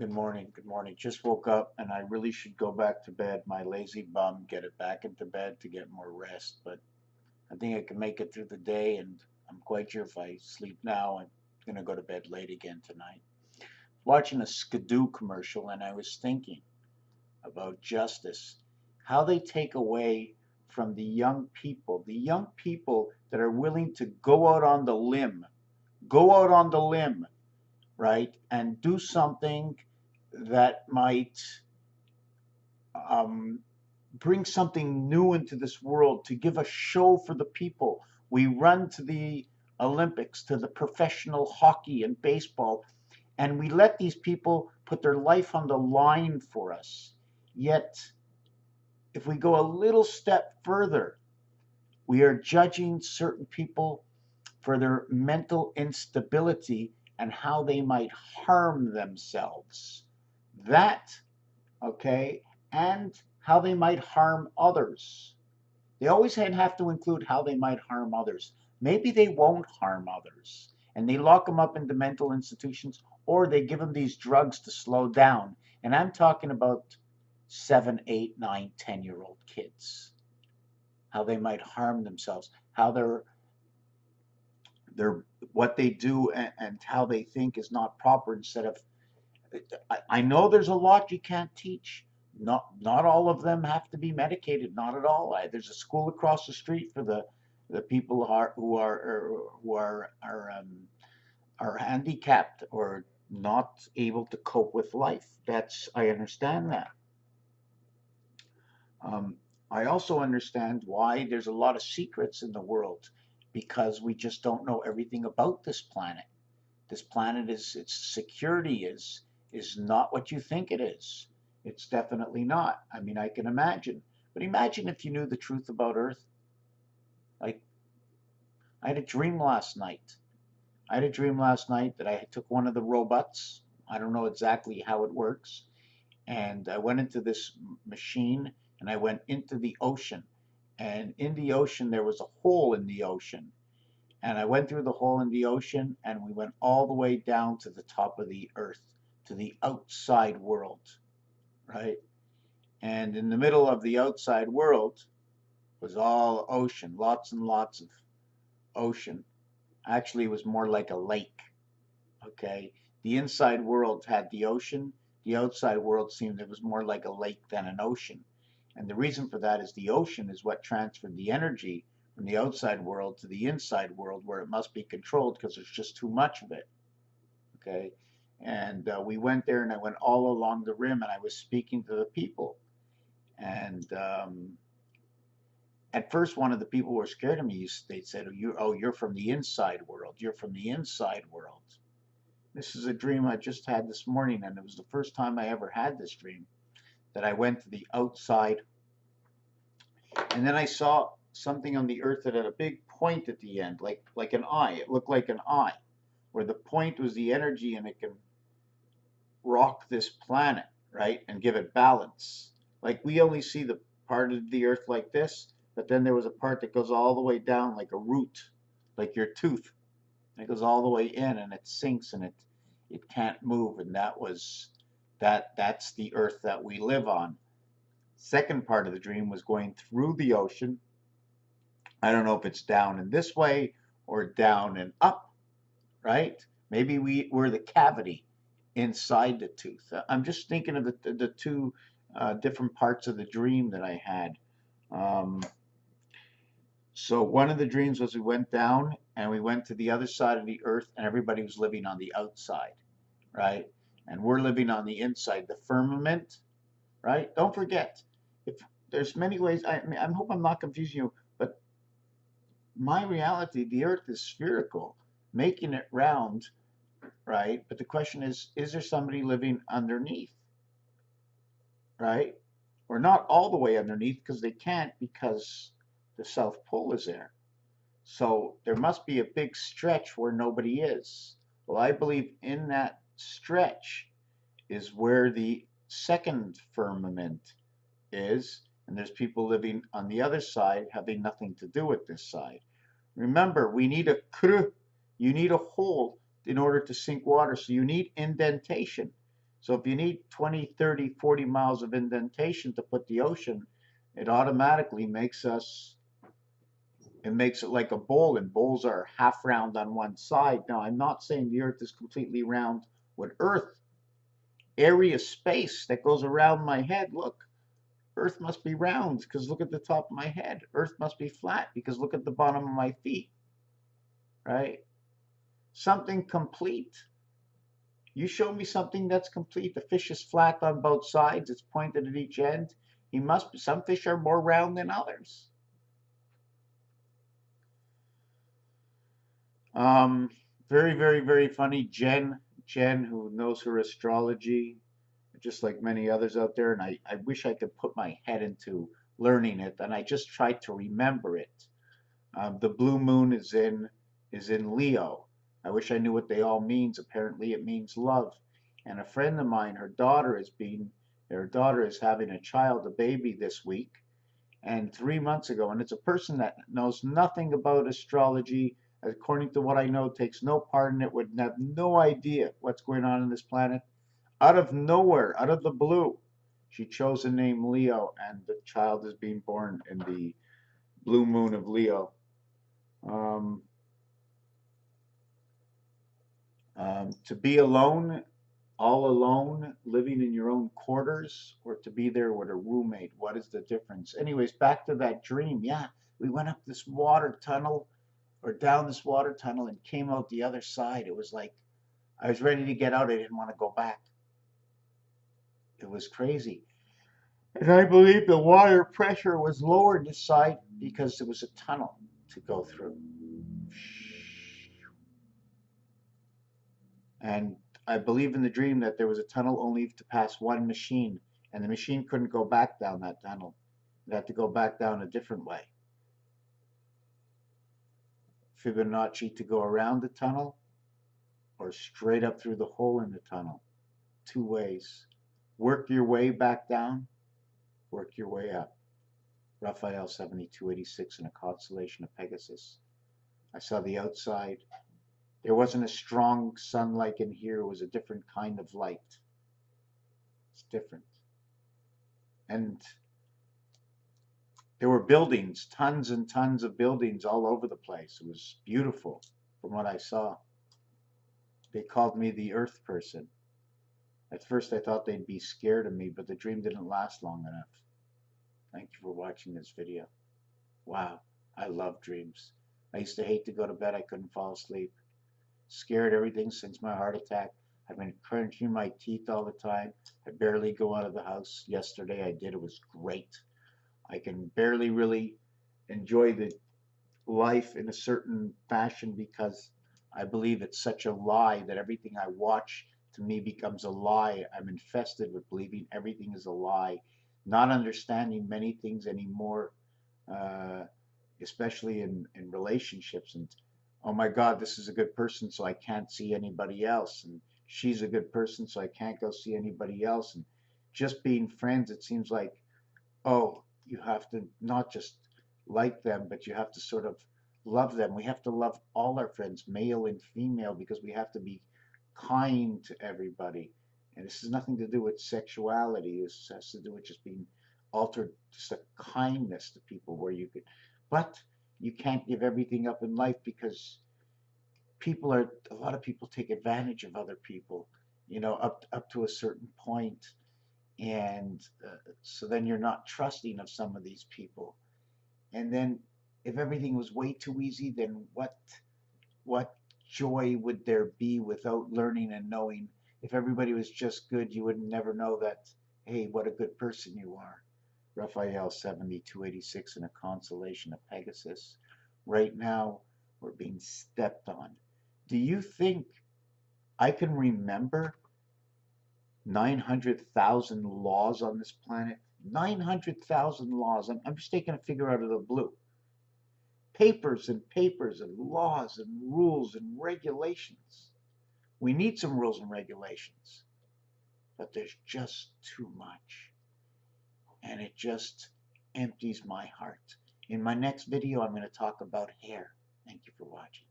Good morning. Good morning. Just woke up and I really should go back to bed. My lazy bum, get it back into bed to get more rest. But I think I can make it through the day, and I'm quite sure if I sleep now, I'm going to go to bed late again tonight. Watching a Skidoo commercial, and I was thinking about justice, how they take away from the young people that are willing to go out on the limb, right, and do something that might um, bring something new into this world, to give a show for the people. We run to the Olympics, to the professional hockey and baseball, and we let these people put their life on the line for us. Yet, if we go a little step further, we are judging certain people for their mental instability and how they might harm themselves. That, okay, and how they might harm others. They always have to include how they might harm others. Maybe they won't harm others, and they lock them up into mental institutions, or they give them these drugs to slow down. And I'm talking about 7, 8, 9, 10-year-old kids. How they might harm themselves, how they're what they do, and how they think is not proper. Instead of, I know there's a lot you can't teach. Not all of them have to be medicated. Not at all. There's a school across the street for the people who are handicapped or not able to cope with life. That's, I understand that. Um, I also understand why there's a lot of secrets in the world, because we just don't know everything about this planet. This planet, is its security is not what you think it is. It's definitely not. I mean, I can imagine. But imagine if you knew the truth about Earth. Like, I had a dream last night. I had a dream last night that I took one of the robots. I don't know exactly how it works. And I went into this machine, and I went into the ocean. And in the ocean, there was a hole in the ocean. And I went through the hole in the ocean, and we went all the way down to the top of the earth, to the outside world, right? And in the middle of the outside world was all ocean, lots and lots of ocean. Actually, it was more like a lake, okay? The inside world had the ocean. The outside world seemed it was more like a lake than an ocean. And the reason for that is the ocean is what transferred the energy from the outside world to the inside world, where it must be controlled because there's just too much of it. Okay. And we went there, and I went all along the rim, and I was speaking to the people. And at first, one of the people were scared of me. They said, you're from the inside world. You're from the inside world. This is a dream I just had this morning, and it was the first time I ever had this dream, that I went to the outside. And then I saw something on the earth that had a big point at the end, like an eye. It looked like an eye, where the point was the energy, and it can rock this planet, right, and give it balance. Like, we only see the part of the earth like this, but then there was a part that goes all the way down like a root, like your tooth. And it goes all the way in, and it sinks, and it can't move. And that's the earth that we live on. Second part of the dream was going through the ocean. I don't know if it's down in this way or down and up, right? Maybe we're the cavity inside the tooth. I'm just thinking of the two different parts of the dream that I had. Um, so one of the dreams was we went down, and we went to the other side of the earth, and everybody was living on the outside, right? And we're living on the inside, the firmament, right? Don't forget, if there's many ways. I mean, I hope I'm not confusing you, but my reality, the earth is spherical, making it round, right? But the question is there somebody living underneath, right? Or not all the way underneath, because they can't, because the South Pole is there. So there must be a big stretch where nobody is. Well, I believe in that stretch is where the second firmament is, and there's people living on the other side having nothing to do with this side. Remember, we need you need a hole in order to sink water, so you need indentation. So if you need 20, 30, 40 miles of indentation to put the ocean, it automatically makes it makes it like a bowl, and bowls are half round on one side. Now, I'm not saying the Earth is completely round with Earth area space that goes around my head. Look, Earth must be round because look at the top of my head. Earth must be flat because look at the bottom of my feet, right? Something complete. You show me something that's complete. The fish is flat on both sides. It's pointed at each end. He must be, some fish are more round than others. Very, very, very funny. Jen, who knows her astrology, just like many others out there, and I wish I could put my head into learning it, and I just tried to remember it. The blue moon is in Leo. I wish I knew what they all means. Apparently, it means love. And a friend of mine, her daughter is having a child, a baby this week, and 3 months ago, and it's a person that knows nothing about astrology, according to what I know, takes no part in it, would have no idea what's going on in this planet. Out of nowhere, out of the blue, she chose the name Leo, and the child is being born in the blue moon of Leo. Um, to be alone, all alone, living in your own quarters, or to be there with a roommate, what is the difference? Anyways, back to that dream. Yeah, we went up this water tunnel or down this water tunnel and came out the other side. It was like I was ready to get out. I didn't want to go back. It was crazy. And I believe the water pressure was lower this side because there was a tunnel to go through. And I believe in the dream that there was a tunnel only to pass one machine, and the machine couldn't go back down that tunnel. It had to go back down a different way. Fibonacci to go around the tunnel or straight up through the hole in the tunnel. Two ways. Work your way back down, work your way up. Raphael 7286 in a constellation of Pegasus. I saw the outside. There wasn't a strong sunlight in here. It was a different kind of light. It's different. And there were buildings, tons and tons of buildings all over the place. It was beautiful from what I saw. They called me the Earth person. At first I thought they'd be scared of me, but the dream didn't last long enough. Thank you for watching this video. Wow, I love dreams. I used to hate to go to bed. I couldn't fall asleep. Scared everything since my heart attack. I've been crunching my teeth all the time. I barely go out of the house. Yesterday I did. It was great. I can barely really enjoy the life in a certain fashion because I believe it's such a lie that everything I watch to me becomes a lie. I'm infested with believing everything is a lie, not understanding many things anymore, especially in relationships. And oh my God, this is a good person, so I can't see anybody else. And she's a good person, so I can't go see anybody else. And just being friends, it seems like, oh, you have to not just like them, but you have to sort of love them. We have to love all our friends, male and female, because we have to be kind to everybody. And this has nothing to do with sexuality. This has to do with just being altered, just a kindness to people where you could, but you can't give everything up in life because a lot of people take advantage of other people, up to a certain point. And so then you're not trusting of some of these people. And then if everything was way too easy, then what joy would there be without learning and knowing? If everybody was just good, you would never know that, hey, what a good person you are. Raphael 7286 in a constellation of Pegasus. Right now, we're being stepped on. Do you think I can remember 900,000 laws on this planet? 900,000 laws. I'm just taking a figure out of the blue. Papers and papers and laws and rules and regulations. We need some rules and regulations, but there's just too much. And it just empties my heart. In my next video, I'm going to talk about hair. Thank you for watching.